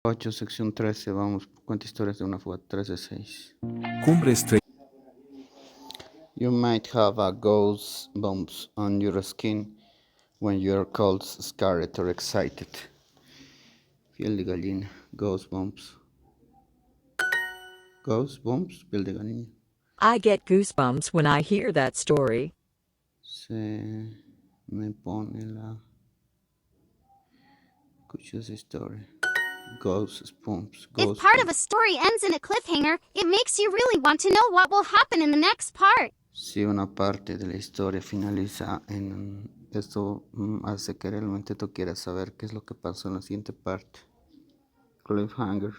8, sección 13, vamos. Cuenta historias de una fogata, 3 de 6. You might have a ghost bumps on your skin when you're cold, scared or excited. Piel de gallina, ghost bumps. Ghost bumps, piel de gallina. I get goosebumps when I hear that story. Se me pone la... Escucho esa historia. Ghost bumps, If ghost part bumps. of a story ends in a cliffhanger, it makes you really want to know what will happen in the next part. Si una parte de la historia finaliza en esto, hace que realmente tú quieras saber qué es lo que pasó en la siguiente parte. Cliffhanger.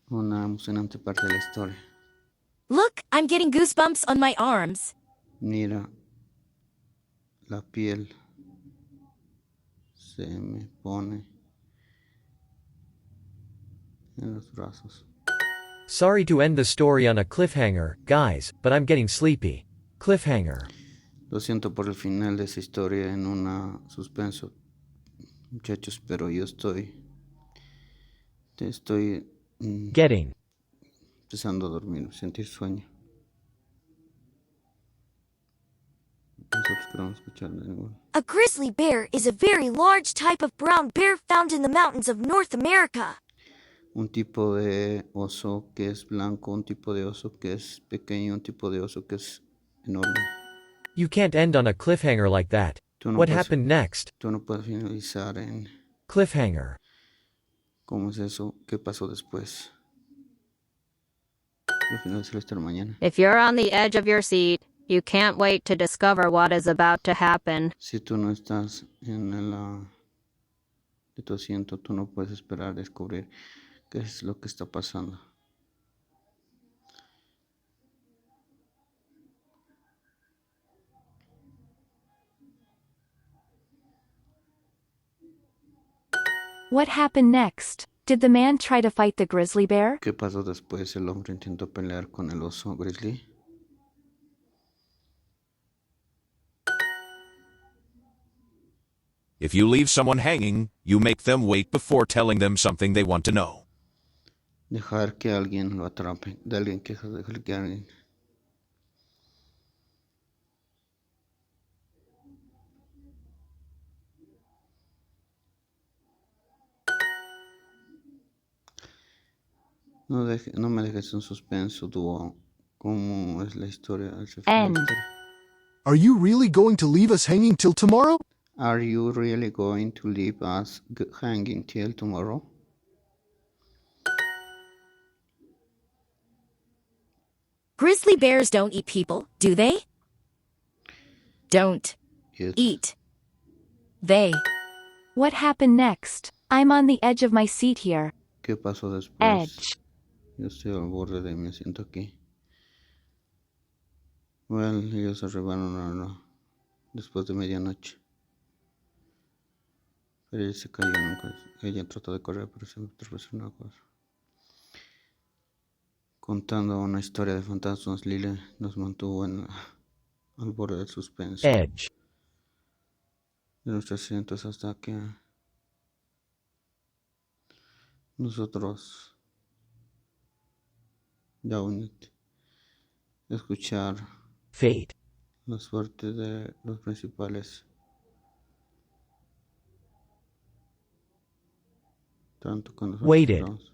Una emocionante parte de la historia. Look, I'm getting goosebumps on my arms. Mira, la piel se me pone en los brazos. Sorry to end the story on a cliffhanger, guys, but I'm getting sleepy. Cliffhanger. Lo siento por el final de esa historia en una suspenso, muchachos, pero yo estoy Getting. empezando a dormir, sentir sueño. Nosotros queremos escuchar de nuevo. A grizzly bear is a very large type of brown bear found in the mountains of North America. Un tipo de oso que es blanco, un tipo de oso que es pequeño, un tipo de oso que es enorme. You can't end on a cliffhanger like that. Tú no What puedes- happened next? Tú no puedes finalizar en Cliffhanger. cómo es eso, qué pasó después. Lo finalizar esta mañana. If you're on the edge of your seat, you can't wait to discover what is about to happen. Si tú no estás en de tu asiento, tú no puedes esperar a descubrir qué es lo que está pasando. What happened next? Did the man try to fight the grizzly bear? ¿Qué pasó después? El hombre intentó pelear con el oso grizzly. If you leave someone hanging, you make them wait before telling them something they want to know. Dejar que alguien lo atrape. De alguien que dejar que alguien. No me dejes en suspenso, dúo. ¿Cómo es la historia? El final de la End. historia. Are you really going to leave us hanging till tomorrow? Are you really going to leave us hanging till tomorrow? Grizzly bears don't eat people, do they? Don't Yes. eat. They. What happened next? I'm on the edge of my seat here. ¿Qué pasó después? Edge. Yo estoy al borde de mi asiento aquí. Well, ellos arribaron después de medianoche. Pero ella se cayó nunca. Ella trató de correr, pero se tropezó en una cosa. Contando una historia de fantasmas, Lily nos mantuvo al borde del suspenso. Edge. De nuestros asientos hasta que nosotros ya escuchar Fate. la suerte de los principales, tanto con nosotros Waited. estamos.